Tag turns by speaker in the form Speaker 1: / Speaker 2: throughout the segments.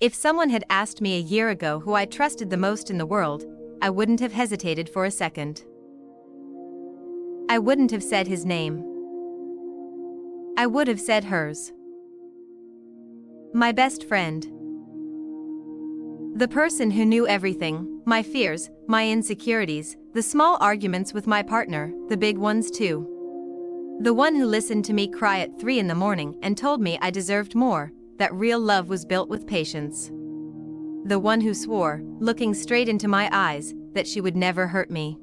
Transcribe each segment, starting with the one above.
Speaker 1: If someone had asked me a year ago who I trusted the most in the world, I wouldn't have hesitated for a second. I wouldn't have said his name. I would have said hers. My best friend. The person who knew everything, my fears, my insecurities, the small arguments with my partner, the big ones too. The one who listened to me cry at 3 in the morning and told me I deserved more, that real love was built with patience. The one who swore, looking straight into my eyes, that she would never hurt me.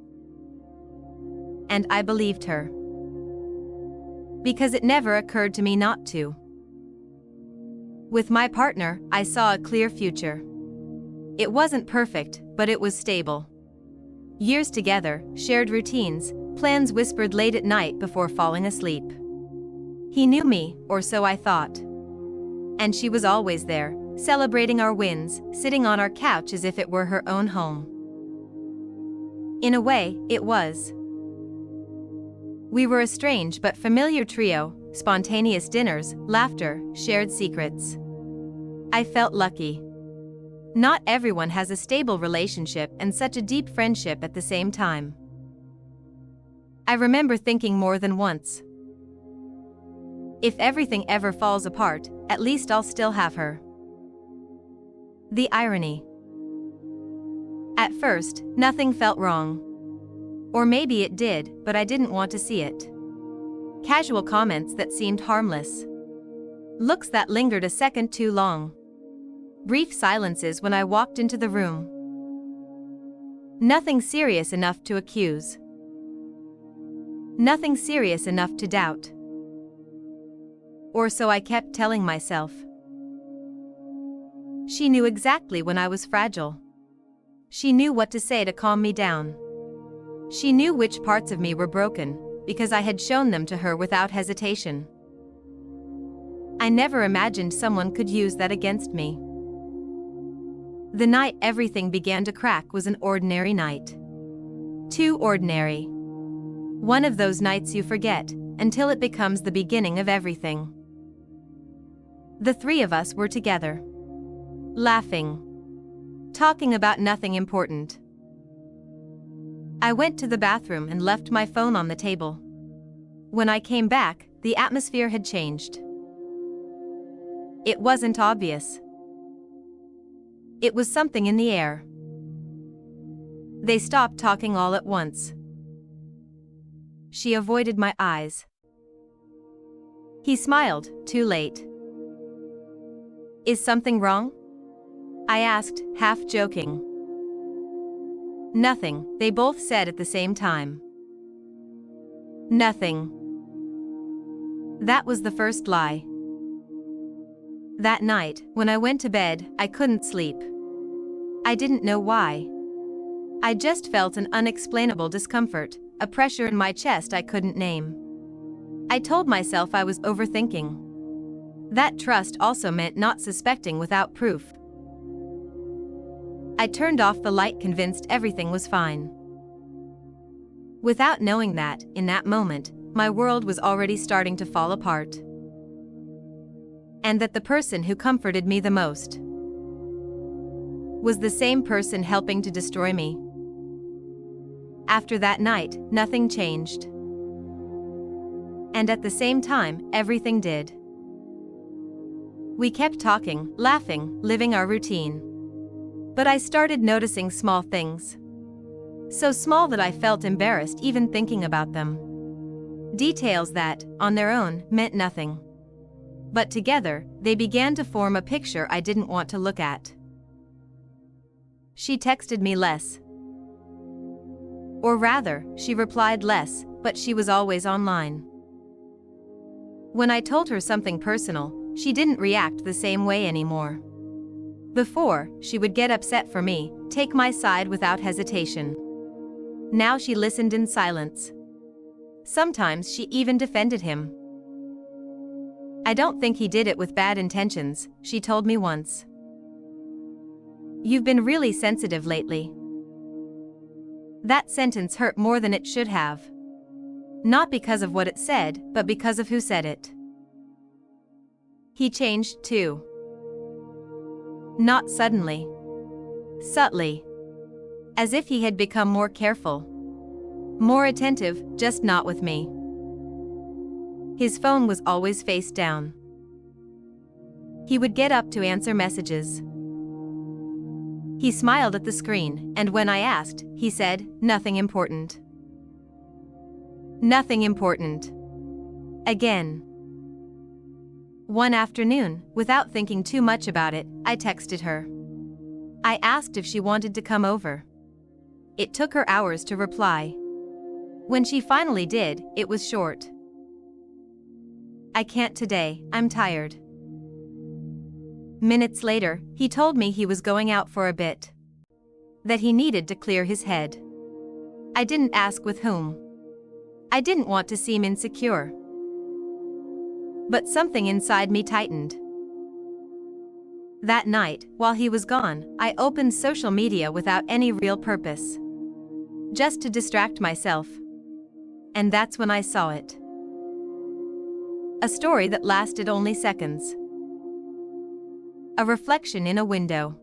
Speaker 1: And I believed her. Because it never occurred to me not to. With my partner, I saw a clear future. It wasn't perfect, but it was stable. Years together, shared routines, plans whispered late at night before falling asleep. He knew me, or so I thought. And she was always there, celebrating our wins, sitting on our couch as if it were her own home. In a way, it was. We were a strange but familiar trio, spontaneous dinners, laughter, shared secrets. I felt lucky. Not everyone has a stable relationship and such a deep friendship at the same time. I remember thinking more than once. If everything ever falls apart, at least I'll still have her. The irony. At first, nothing felt wrong. Or maybe it did, but I didn't want to see it. Casual comments that seemed harmless. Looks that lingered a second too long. Brief silences when I walked into the room. Nothing serious enough to accuse. Nothing serious enough to doubt. Or so I kept telling myself. She knew exactly when I was fragile. She knew what to say to calm me down. She knew which parts of me were broken, because I had shown them to her without hesitation. I never imagined someone could use that against me. The night everything began to crack was an ordinary night. Too ordinary. One of those nights you forget, until it becomes the beginning of everything. The three of us were together. Laughing. Talking about nothing important. I went to the bathroom and left my phone on the table. When I came back, the atmosphere had changed. It wasn't obvious. It was something in the air. They stopped talking all at once. She avoided my eyes. He smiled, too late. Is something wrong? I asked, half joking. Nothing, they both said at the same time. Nothing. That was the first lie. That night, when I went to bed, I couldn't sleep. I didn't know why. I just felt an unexplainable discomfort, a pressure in my chest I couldn't name. I told myself I was overthinking. That trust also meant not suspecting without proof. I turned off the light, convinced everything was fine. Without knowing that, in that moment, my world was already starting to fall apart. And that the person who comforted me the most was the same person helping to destroy me. After that night, nothing changed. And at the same time, everything did. We kept talking, laughing, living our routine. But I started noticing small things. So small that I felt embarrassed even thinking about them. Details that, on their own, meant nothing. But together, they began to form a picture I didn't want to look at. She texted me less. Or rather, she replied less, but she was always online. When I told her something personal, she didn't react the same way anymore. Before, she would get upset for me, take my side without hesitation. Now she listened in silence. Sometimes she even defended him. I don't think he did it with bad intentions, she told me once. You've been really sensitive lately. That sentence hurt more than it should have. Not because of what it said, but because of who said it. He changed too. Not suddenly. Subtly. As if he had become more careful. More attentive, just not with me. His phone was always face down. He would get up to answer messages. He smiled at the screen, and when I asked, he said, "Nothing important." Nothing important. Again. One afternoon, without thinking too much about it, I texted her. I asked if she wanted to come over. It took her hours to reply. When she finally did, it was short. "I can't today, I'm tired." Minutes later, he told me he was going out for a bit. That he needed to clear his head. I didn't ask with whom. I didn't want to seem insecure. But something inside me tightened. That night, while he was gone, I opened social media without any real purpose. Just to distract myself. And that's when I saw it. A story that lasted only seconds. A reflection in a window.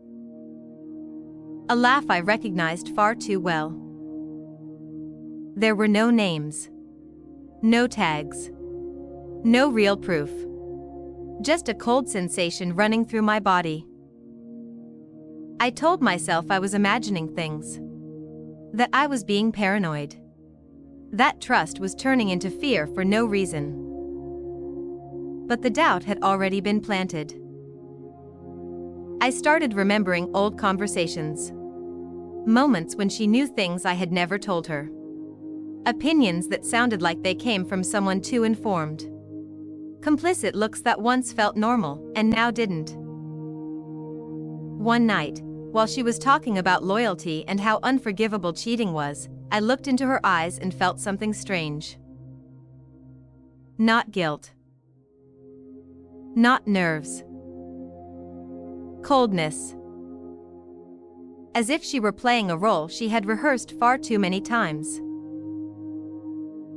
Speaker 1: A laugh I recognized far too well. There were no names. No tags. No real proof. Just a cold sensation running through my body. I told myself I was imagining things. That I was being paranoid. That trust was turning into fear for no reason. But the doubt had already been planted. I started remembering old conversations. Moments when she knew things I had never told her. Opinions that sounded like they came from someone too informed. Complicit looks that once felt normal, and now didn't. One night, while she was talking about loyalty and how unforgivable cheating was, I looked into her eyes and felt something strange. Not guilt. Not nerves. Coldness. As if she were playing a role she had rehearsed far too many times.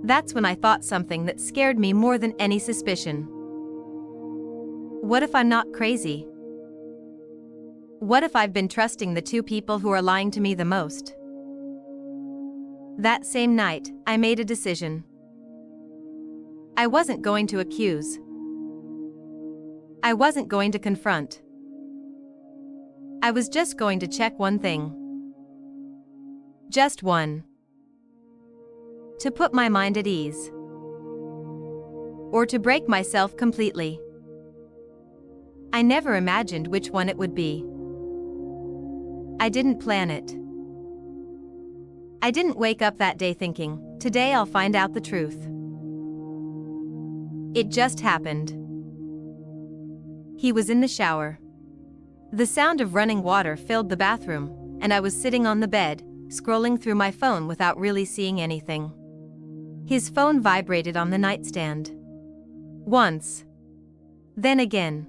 Speaker 1: That's when I thought something that scared me more than any suspicion. What if I'm not crazy? What if I've been trusting the two people who are lying to me the most? That same night, I made a decision. I wasn't going to accuse. I wasn't going to confront. I was just going to check one thing. Just one. To put my mind at ease. Or to break myself completely. I never imagined which one it would be. I didn't plan it. I didn't wake up that day thinking, today I'll find out the truth. It just happened. He was in the shower. The sound of running water filled the bathroom, and I was sitting on the bed, scrolling through my phone without really seeing anything. His phone vibrated on the nightstand. Once. Then again.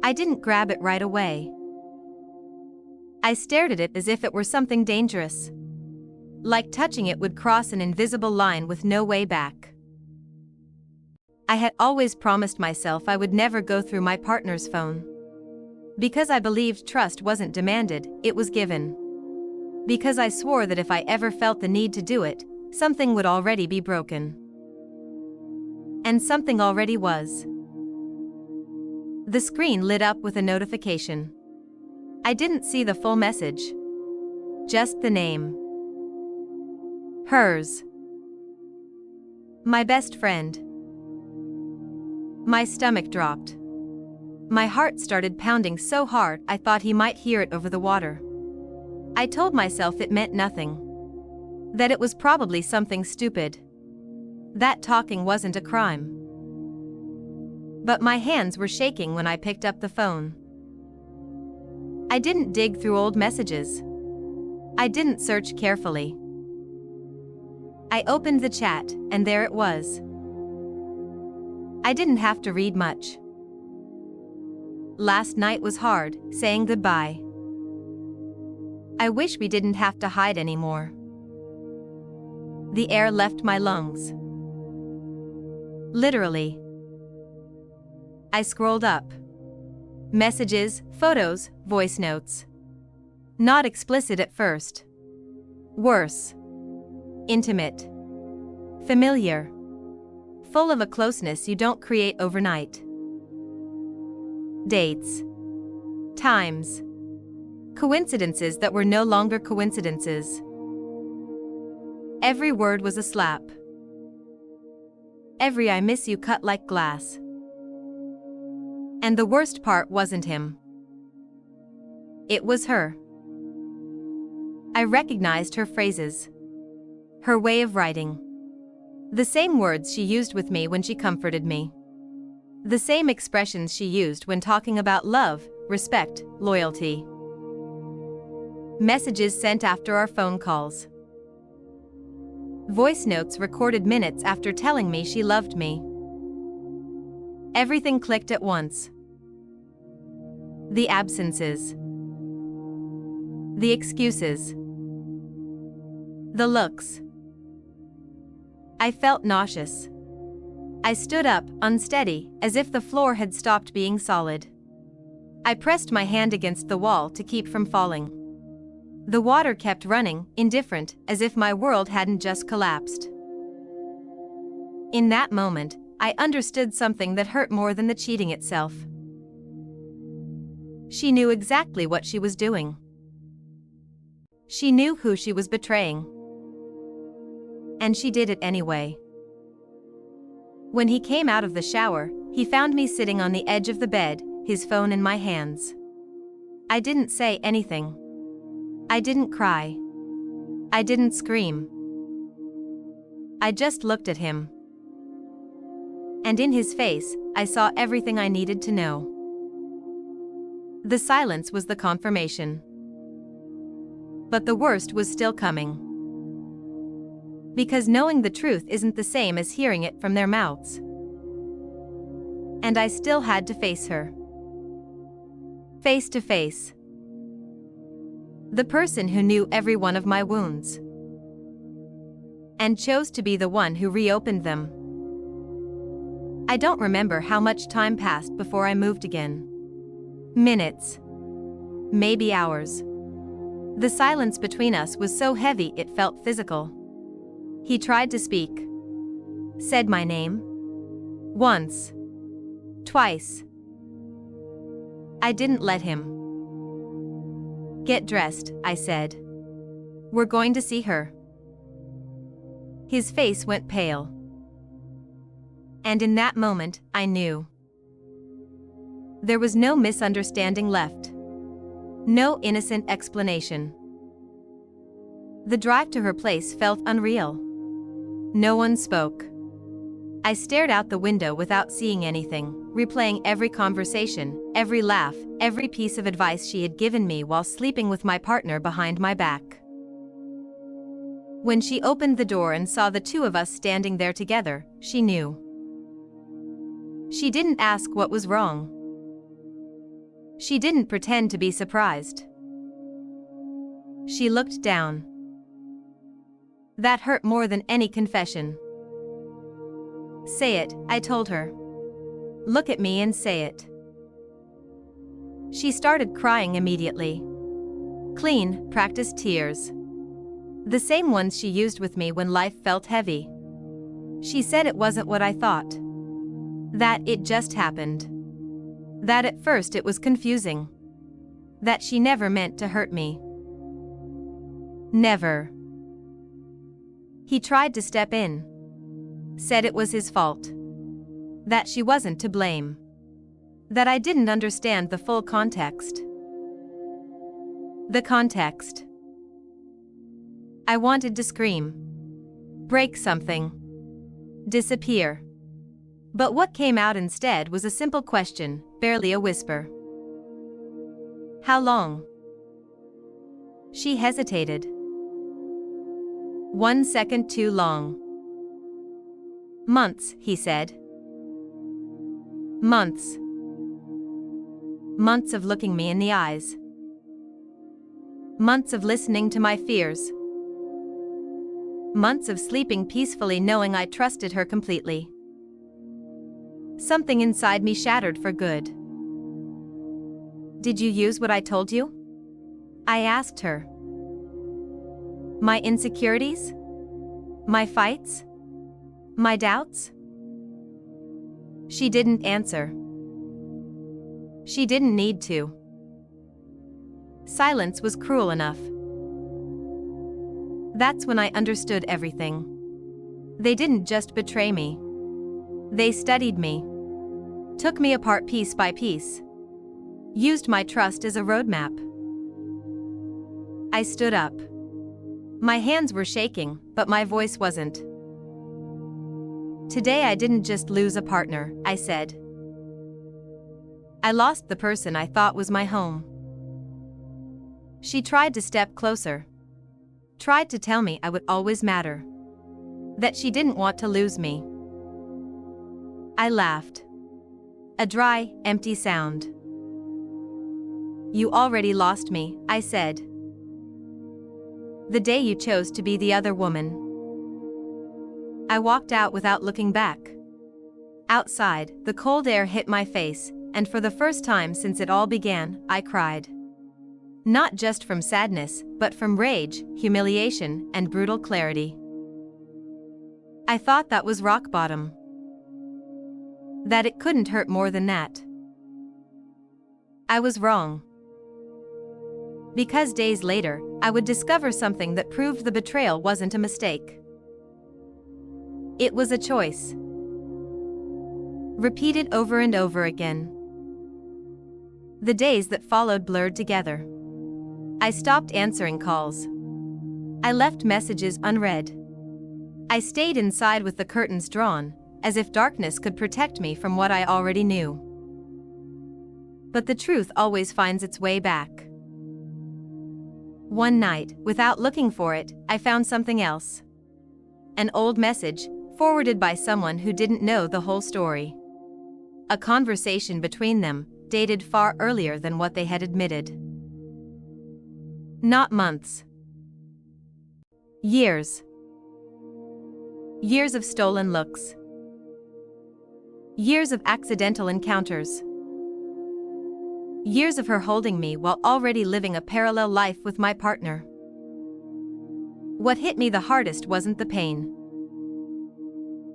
Speaker 1: I didn't grab it right away. I stared at it as if it were something dangerous. Like touching it would cross an invisible line with no way back. I had always promised myself I would never go through my partner's phone. Because I believed trust wasn't demanded, it was given. Because I swore that if I ever felt the need to do it, something would already be broken. And something already was. The screen lit up with a notification. I didn't see the full message. Just the name. Hers. My best friend. My stomach dropped. My heart started pounding so hard I thought he might hear it over the water. I told myself it meant nothing. That it was probably something stupid. That talking wasn't a crime. But my hands were shaking when I picked up the phone. I didn't dig through old messages. I didn't search carefully. I opened the chat, and there it was. I didn't have to read much. Last night was hard, saying goodbye. I wish we didn't have to hide anymore. The air left my lungs. Literally. I scrolled up. Messages, photos, voice notes. Not explicit at first. Worse. Intimate. Familiar. Full of a closeness you don't create overnight. Dates. Times. Coincidences that were no longer coincidences. Every word was a slap. Every "I miss you" cut like glass. And the worst part wasn't him. It was her. I recognized her phrases. Her way of writing. The same words she used with me when she comforted me. The same expressions she used when talking about love, respect, loyalty. Messages sent after our phone calls. Voice notes recorded minutes after telling me she loved me. Everything clicked at once. The absences. The excuses. The looks. I felt nauseous. I stood up, unsteady, as if the floor had stopped being solid. I pressed my hand against the wall to keep from falling. The water kept running, indifferent, as if my world hadn't just collapsed. In that moment, I understood something that hurt more than the cheating itself. She knew exactly what she was doing. She knew who she was betraying. And she did it anyway. When he came out of the shower, he found me sitting on the edge of the bed, his phone in my hands. I didn't say anything. I didn't cry. I didn't scream. I just looked at him. And in his face, I saw everything I needed to know. The silence was the confirmation. But the worst was still coming. Because knowing the truth isn't the same as hearing it from their mouths. And I still had to face her. Face to face. The person who knew every one of my wounds. And chose to be the one who reopened them. I don't remember how much time passed before I moved again. Minutes. Maybe hours. The silence between us was so heavy it felt physical. He tried to speak. Said my name. Once. Twice. I didn't let him. Get dressed, I said. We're going to see her. His face went pale. And in that moment, I knew. There was no misunderstanding left. No innocent explanation. The drive to her place felt unreal. No one spoke. I stared out the window without seeing anything, replaying every conversation, every laugh, every piece of advice she had given me while sleeping with my partner behind my back. When she opened the door and saw the two of us standing there together, she knew. She didn't ask what was wrong. She didn't pretend to be surprised. She looked down. That hurt more than any confession. Say it, I told her. Look at me and say it. She started crying immediately. Clean, practiced tears. The same ones she used with me when life felt heavy. She said it wasn't what I thought. That it just happened. That at first it was confusing. That she never meant to hurt me. Never. He tried to step in. Said it was his fault. That she wasn't to blame. That I didn't understand the full context. The context. I wanted to scream. Break something. Disappear. But what came out instead was a simple question, barely a whisper. How long? She hesitated. 1 second too long. Months, he said. Months. Months of looking me in the eyes. Months of listening to my fears. Months of sleeping peacefully knowing I trusted her completely. Something inside me shattered for good. Did you use what I told you? I asked her. My insecurities? My fights? My doubts? She didn't answer. She didn't need to. Silence was cruel enough. That's when I understood everything. They didn't just betray me. They studied me. Took me apart piece by piece. Used my trust as a roadmap. I stood up. My hands were shaking, but my voice wasn't. Today I didn't just lose a partner, I said. I lost the person I thought was my home. She tried to step closer. Tried to tell me I would always matter. That she didn't want to lose me. I laughed. A dry, empty sound. You already lost me, I said. The day you chose to be the other woman. I walked out without looking back. Outside, the cold air hit my face, and for the first time since it all began, I cried. Not just from sadness, but from rage, humiliation, and brutal clarity. I thought that was rock bottom. That it couldn't hurt more than that. I was wrong. Because days later, I would discover something that proved the betrayal wasn't a mistake. It was a choice. Repeated over and over again. The days that followed blurred together. I stopped answering calls. I left messages unread. I stayed inside with the curtains drawn, as if darkness could protect me from what I already knew. But the truth always finds its way back. One night, without looking for it, I found something else. An old message, forwarded by someone who didn't know the whole story. A conversation between them, dated far earlier than what they had admitted. Not months. Years. Years of stolen looks. Years of accidental encounters. Years of her holding me while already living a parallel life with my partner. What hit me the hardest wasn't the pain.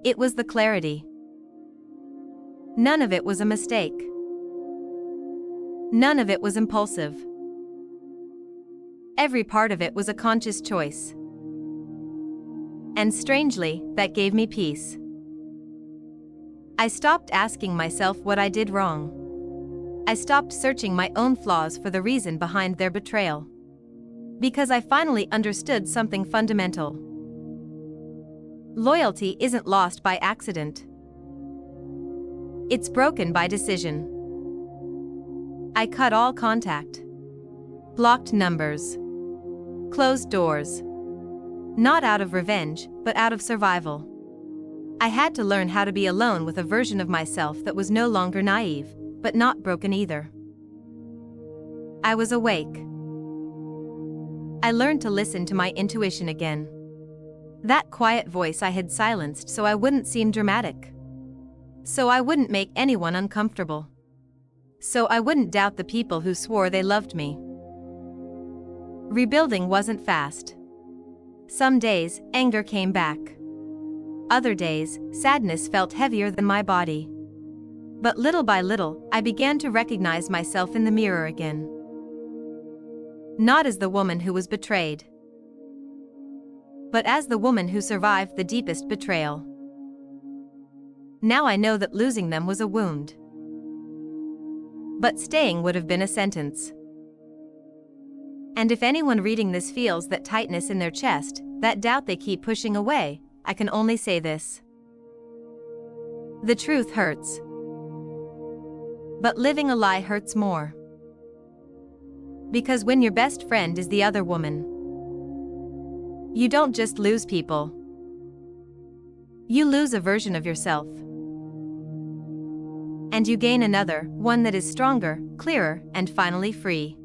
Speaker 1: It was the clarity. None of it was a mistake. None of it was impulsive. Every part of it was a conscious choice. And strangely, that gave me peace. I stopped asking myself what I did wrong. I stopped searching my own flaws for the reason behind their betrayal. Because I finally understood something fundamental. Loyalty isn't lost by accident. It's broken by decision. I cut all contact. Blocked numbers. Closed doors. Not out of revenge, but out of survival. I had to learn how to be alone with a version of myself that was no longer naive, but not broken either. I was awake. I learned to listen to my intuition again. That quiet voice I had silenced so I wouldn't seem dramatic. So I wouldn't make anyone uncomfortable. So I wouldn't doubt the people who swore they loved me. Rebuilding wasn't fast. Some days, anger came back. Other days, sadness felt heavier than my body. But little by little, I began to recognize myself in the mirror again. Not as the woman who was betrayed, but as the woman who survived the deepest betrayal. Now I know that losing them was a wound. But staying would have been a sentence. And if anyone reading this feels that tightness in their chest, that doubt they keep pushing away, I can only say this. The truth hurts. But living a lie hurts more. Because when your best friend is the other woman, you don't just lose people. You lose a version of yourself. And you gain another, one that is stronger, clearer, and finally free.